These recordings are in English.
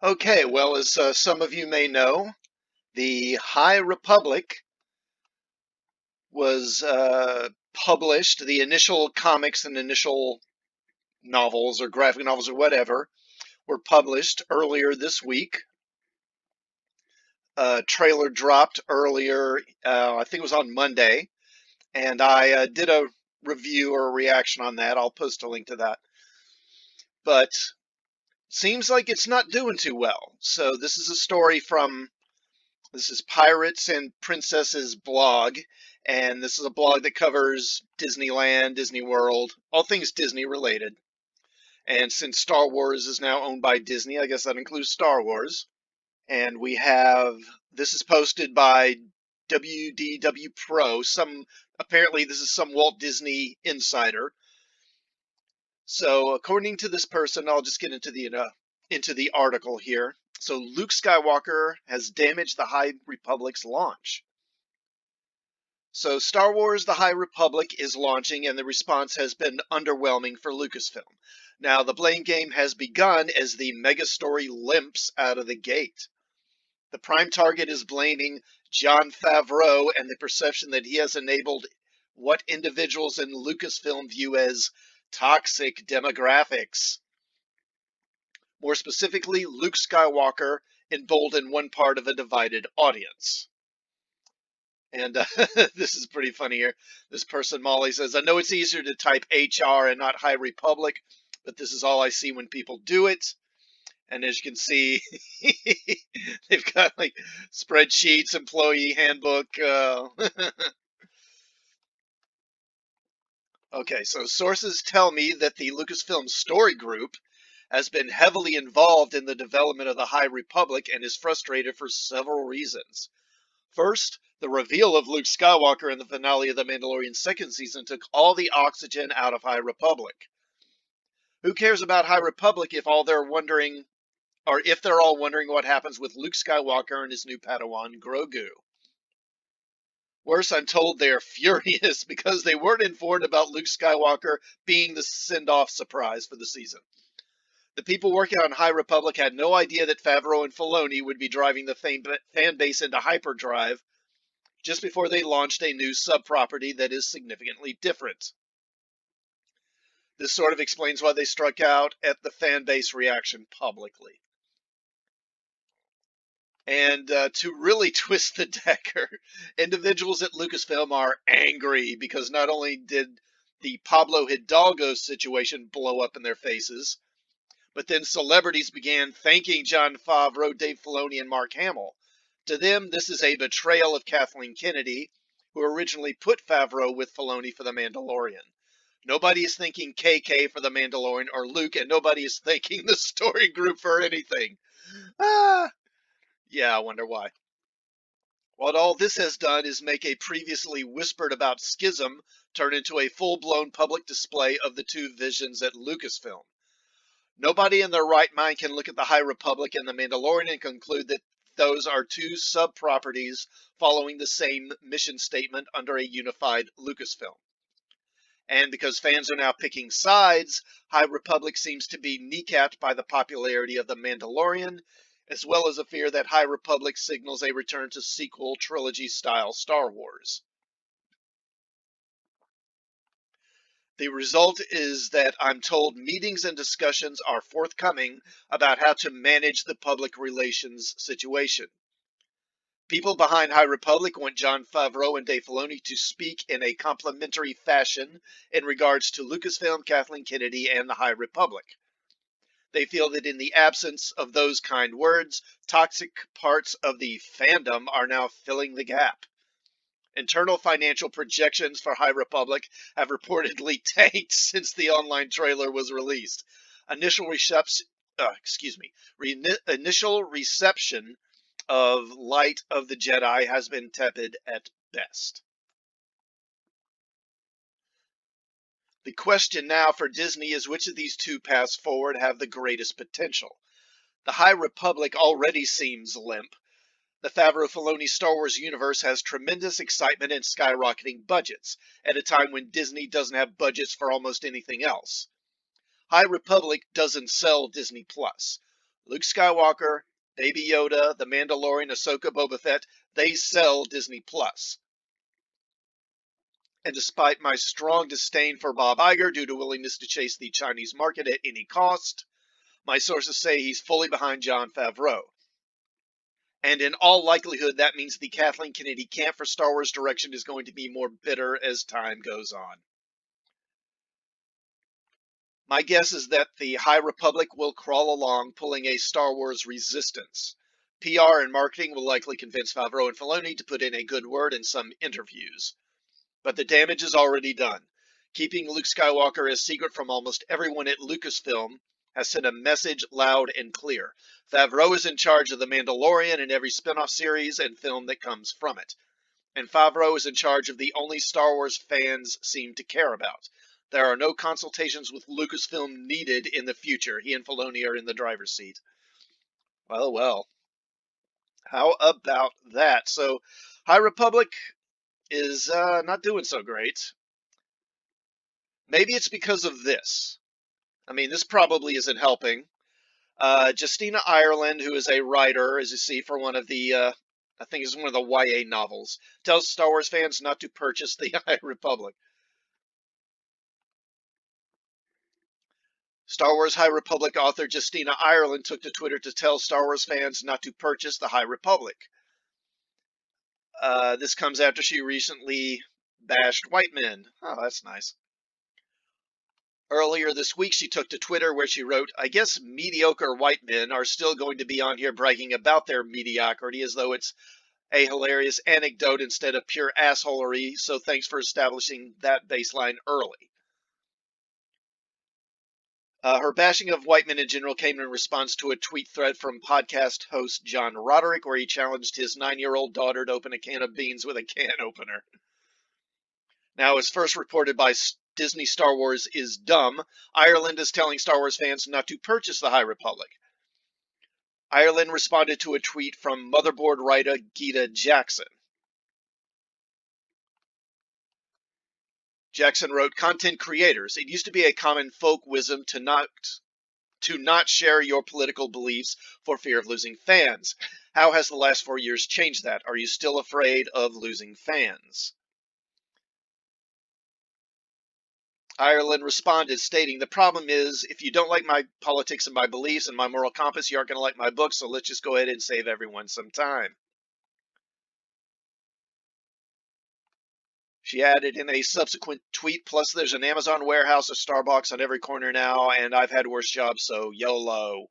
Okay, well, as some of you may know, the High Republic was published. The initial comics and initial novels or graphic novels or whatever were published earlier this week. Trailer dropped earlier, I think it was on Monday, and I did a review or a reaction on that. I'll post a link to that. But seems like it's not doing too well. So this is a story from This is Pirates and Princesses blog, and this is a blog that covers Disneyland, Disney World, all things Disney related. And since Star Wars is now owned by Disney, I guess that includes Star Wars. And we have this is posted by WDW Pro. Apparently this is some Walt Disney insider. So according to this person, I'll just get into the article here. So Luke Skywalker has damaged the High Republic's launch. So Star Wars The High Republic is launching, and the response has been underwhelming for Lucasfilm. Now, the blame game has begun as the mega story limps out of the gate. The prime target is blaming Jon Favreau and the perception that he has enabled what individuals in Lucasfilm view as toxic demographics. More specifically, Luke Skywalker emboldened one part of a divided audience. And this is pretty funny here. This person, Molly, says, I know it's easier to type HR and not High Republic, but this is all I see when people do it. And as you can see, they've got like spreadsheets, employee handbook. Okay, so sources tell me that the Lucasfilm Story Group has been heavily involved in the development of the High Republic and is frustrated for several reasons. First, the reveal of Luke Skywalker in the finale of The Mandalorian second season took all the oxygen out of High Republic. Who cares about High Republic if they're all wondering what happens with Luke Skywalker and his new Padawan Grogu? Worse, I'm told they're furious because they weren't informed about Luke Skywalker being the send-off surprise for the season. The people working on High Republic had no idea that Favreau and Filoni would be driving the fan base into hyperdrive just before they launched a new sub-property that is significantly different. This sort of explains why they struck out at the fan base reaction publicly. And to really twist the decker, individuals at Lucasfilm are angry because not only did the Pablo Hidalgo situation blow up in their faces, but then celebrities began thanking Jon Favreau, Dave Filoni, and Mark Hamill. To them, this is a betrayal of Kathleen Kennedy, who originally put Favreau with Filoni for The Mandalorian. Nobody is thanking KK for The Mandalorian or Luke, and nobody is thanking the story group for anything. Yeah, I wonder why. What all this has done is make a previously whispered about schism turn into a full-blown public display of the two visions at Lucasfilm. Nobody in their right mind can look at the High Republic and the Mandalorian and conclude that those are two sub-properties following the same mission statement under a unified Lucasfilm. And because fans are now picking sides, High Republic seems to be kneecapped by the popularity of The Mandalorian, as well as a fear that High Republic signals a return to sequel trilogy-style Star Wars. The result is that I'm told meetings and discussions are forthcoming about how to manage the public relations situation. People behind High Republic want Jon Favreau and Dave Filoni to speak in a complimentary fashion in regards to Lucasfilm, Kathleen Kennedy, and the High Republic. They feel that in the absence of those kind words, toxic parts of the fandom are now filling the gap. Internal financial projections for High Republic have reportedly tanked since the online trailer was released. Initial reception of Light of the Jedi has been tepid at best. The question now for Disney is which of these two paths forward have the greatest potential. The High Republic already seems limp. The Favreau-Filoni Star Wars universe has tremendous excitement and skyrocketing budgets, at a time when Disney doesn't have budgets for almost anything else. High Republic doesn't sell Disney+. Luke Skywalker, Baby Yoda, The Mandalorian, Ahsoka, Boba Fett, they sell Disney Plus. And despite my strong disdain for Bob Iger due to willingness to chase the Chinese market at any cost, my sources say he's fully behind Jon Favreau. And in all likelihood, that means the Kathleen Kennedy camp for Star Wars direction is going to be more bitter as time goes on. My guess is that the High Republic will crawl along, pulling a Star Wars resistance. PR and marketing will likely convince Favreau and Filoni to put in a good word in some interviews. But the damage is already done. Keeping Luke Skywalker a secret from almost everyone at Lucasfilm has sent a message loud and clear. Favreau is in charge of The Mandalorian and every spin-off series and film that comes from it. And Favreau is in charge of the only Star Wars fans seem to care about. There are no consultations with Lucasfilm needed in the future. He and Filoni are in the driver's seat. Well, well. How about that? So, High Republic is not doing so great. Maybe it's because of this. I mean, this probably isn't helping. Justina Ireland, who is a writer, as you see, for one of the, I think it's one of the YA novels, tells Star Wars fans not to purchase the High Republic. Star Wars High Republic author Justina Ireland took to Twitter to tell Star Wars fans not to purchase the High Republic. This comes after she recently bashed white men. Oh, that's nice. Earlier this week, she took to Twitter where she wrote, I guess mediocre white men are still going to be on here bragging about their mediocrity as though it's a hilarious anecdote instead of pure assholery, so thanks for establishing that baseline early. Her bashing of white men in general came in response to a tweet thread from podcast host John Roderick, where he challenged his 9-year-old daughter to open a can of beans with a can opener. Now, as first reported by Disney Star Wars is dumb, Ireland is telling Star Wars fans not to purchase the High Republic. Ireland responded to a tweet from motherboard writer Gita Jackson. Jackson wrote, content creators, it used to be a common folk wisdom to not share your political beliefs for fear of losing fans. How has the last 4 years changed that? Are you still afraid of losing fans? Ireland responded, stating, the problem is, if you don't like my politics and my beliefs and my moral compass, you aren't going to like my book, so let's just go ahead and save everyone some time. She added in a subsequent tweet, plus there's an Amazon warehouse, a Starbucks on every corner now, and I've had worse jobs, so YOLO.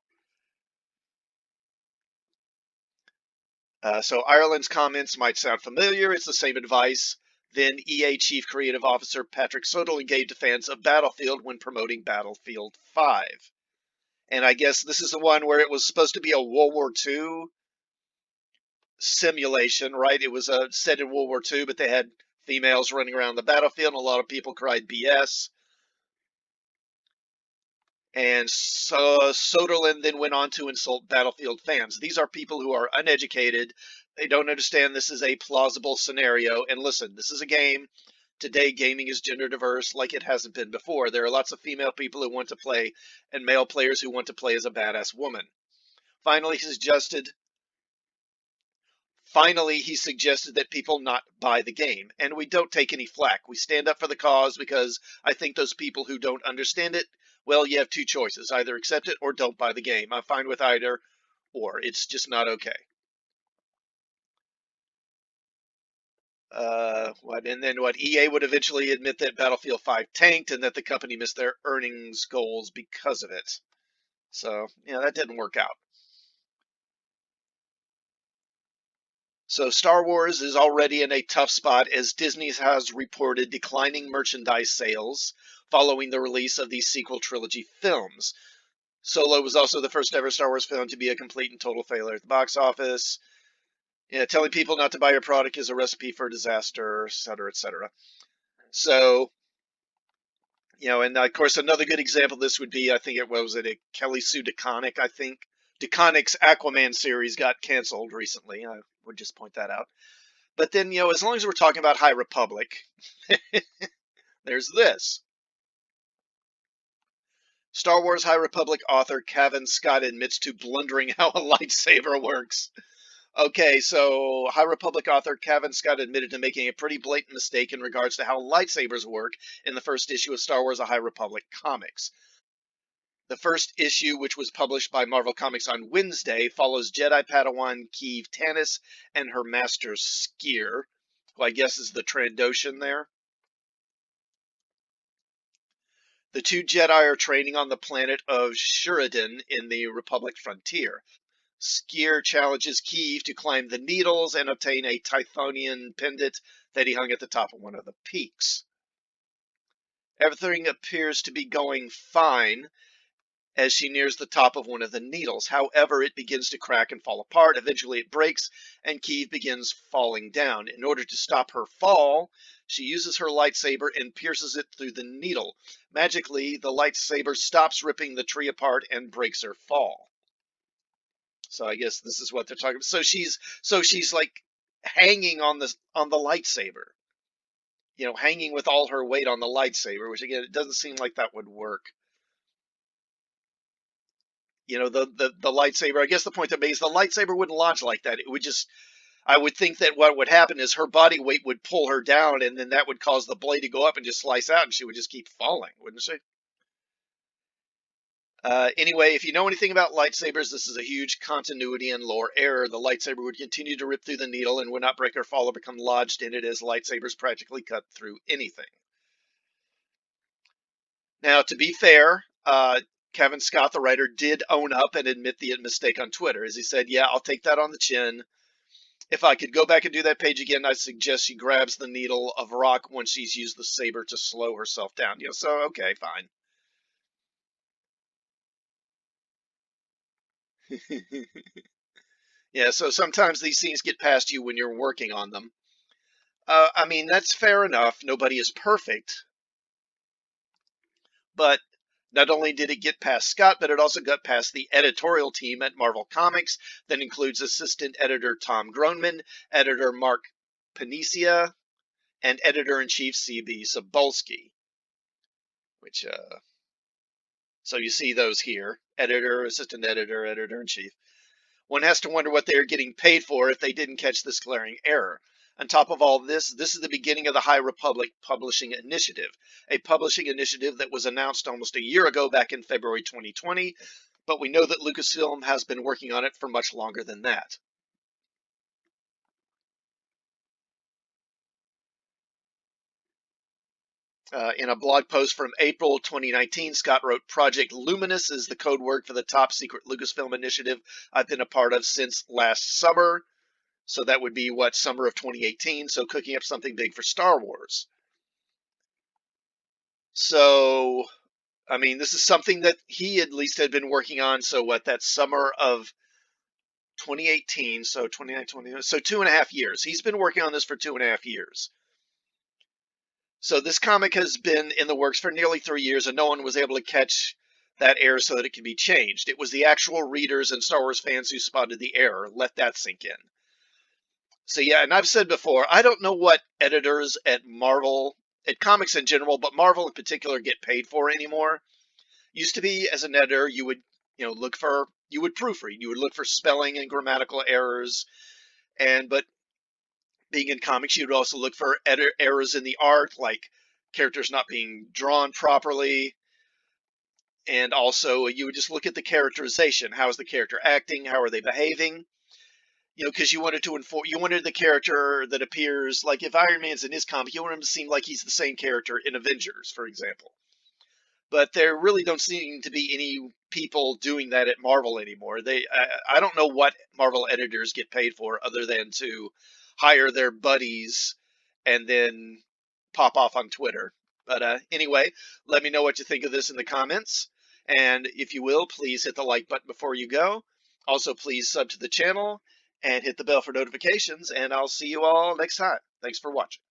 So Ireland's comments might sound familiar. It's the same advice then EA Chief Creative Officer Patrick Soderling gave to fans of Battlefield when promoting Battlefield 5. And I guess this is the one where it was supposed to be a World War II simulation, right? It was set in World War II, but they had females running around the battlefield, and a lot of people cried BS. And so Soderlin then went on to insult Battlefield fans. These are people who are uneducated. They don't understand this is a plausible scenario. And listen, this is a game. Today, gaming is gender diverse like it hasn't been before. There are lots of female people who want to play and male players who want to play as a badass woman. Finally, he suggested that people not buy the game. And we don't take any flack. We stand up for the cause because I think those people who don't understand it, well, you have two choices. Either accept it or don't buy the game. I'm fine with either, or it's just not okay. And then EA would eventually admit that Battlefield 5 tanked and that the company missed their earnings goals because of it. So, that didn't work out. So Star Wars is already in a tough spot as Disney has reported declining merchandise sales following the release of the sequel trilogy films. Solo was also the first ever Star Wars film to be a complete and total failure at the box office. Telling people not to buy your product is a recipe for disaster, et cetera, et cetera. So, and of course, another good example of this would be, I think it was a Kelly Sue DeConnick, I think. DeConnick's Aquaman series got canceled recently. I would just point that out. But then, as long as we're talking about High Republic, there's this. Star Wars High Republic author Kevin Scott admits to blundering how a lightsaber works. Okay, so High Republic author Kevin Scott admitted to making a pretty blatant mistake in regards to how lightsabers work in the first issue of Star Wars: A High Republic comics. The first issue, which was published by Marvel Comics on Wednesday, follows Jedi Padawan Keeve Tanis and her master Skier, who I guess is the Trandoshan there. The two Jedi are training on the planet of Shuridan in the Republic frontier. Skier challenges Keeve to climb the Needles and obtain a Tythonian pendant that he hung at the top of one of the peaks. Everything appears to be going fine as she nears the top of one of the needles. However, it begins to crack and fall apart. Eventually it breaks and Keeve begins falling down. In order to stop her fall, she uses her lightsaber and pierces it through the needle. Magically, the lightsaber stops ripping the tree apart and breaks her fall. So I guess this is what they're talking about. So she's like hanging on the lightsaber. Hanging with all her weight on the lightsaber, which again, it doesn't seem like that would work. The lightsaber, I guess the point that made is the lightsaber wouldn't launch like that. It would just, I would think that what would happen is her body weight would pull her down, and then that would cause the blade to go up and just slice out, and she would just keep falling, wouldn't she? Anyway, if you know anything about lightsabers, this is a huge continuity and lore error. The lightsaber would continue to rip through the needle and would not break or fall or become lodged in it, as lightsabers practically cut through anything. Now, to be fair, Kevin Scott, the writer, did own up and admit the mistake on Twitter, as he said, "Yeah, I'll take that on the chin. If I could go back and do that page again, I suggest she grabs the needle of rock once she's used the saber to slow herself down." So okay, fine. Yeah, so sometimes these scenes get past you when you're working on them. I mean, that's fair enough. Nobody is perfect. But not only did it get past Scott, but it also got past the editorial team at Marvel Comics that includes assistant editor Tom Groneman, editor Mark Paniccia, and editor-in-chief C.B. Cebulski, which, so you see those here: editor, assistant editor, editor-in-chief. One has to wonder what they are getting paid for if they didn't catch this glaring error. On top of all this is the beginning of the High Republic Publishing Initiative, a publishing initiative that was announced almost a year ago back in February 2020, but we know that Lucasfilm has been working on it for much longer than that. In a blog post from April 2019, Scott wrote, "Project Luminous is the code word for the top secret Lucasfilm initiative I've been a part of since last summer." So that would be what, summer of 2018. So cooking up something big for Star Wars. So, I mean, this is something that he at least had been working on. So what, that summer of 2018. So 2019, so 2.5 years. He's been working on this for 2.5 years. So this comic has been in the works for nearly 3 years, and no one was able to catch that error so that it could be changed. It was the actual readers and Star Wars fans who spotted the error. Let that sink in. So yeah, and I've said before, I don't know what editors at Marvel, at comics in general, but Marvel in particular, get paid for anymore. Used to be, as an editor, you would, you would proofread, you would look for spelling and grammatical errors, but being in comics, you would also look for errors in the art, like characters not being drawn properly, and also you would just look at the characterization. How is the character acting? How are they behaving? Because you wanted to inform, you wanted the character that appears, like if Iron Man's in his comic, you want him to seem like he's the same character in Avengers, for example. But there really don't seem to be any people doing that at Marvel anymore. I don't know what Marvel editors get paid for other than to hire their buddies and then pop off on Twitter. But anyway, let me know what you think of this in the comments. And if you will, please hit the like button before you go. Also, please sub to the channel and hit the bell for notifications. And I'll see you all next time. Thanks for watching.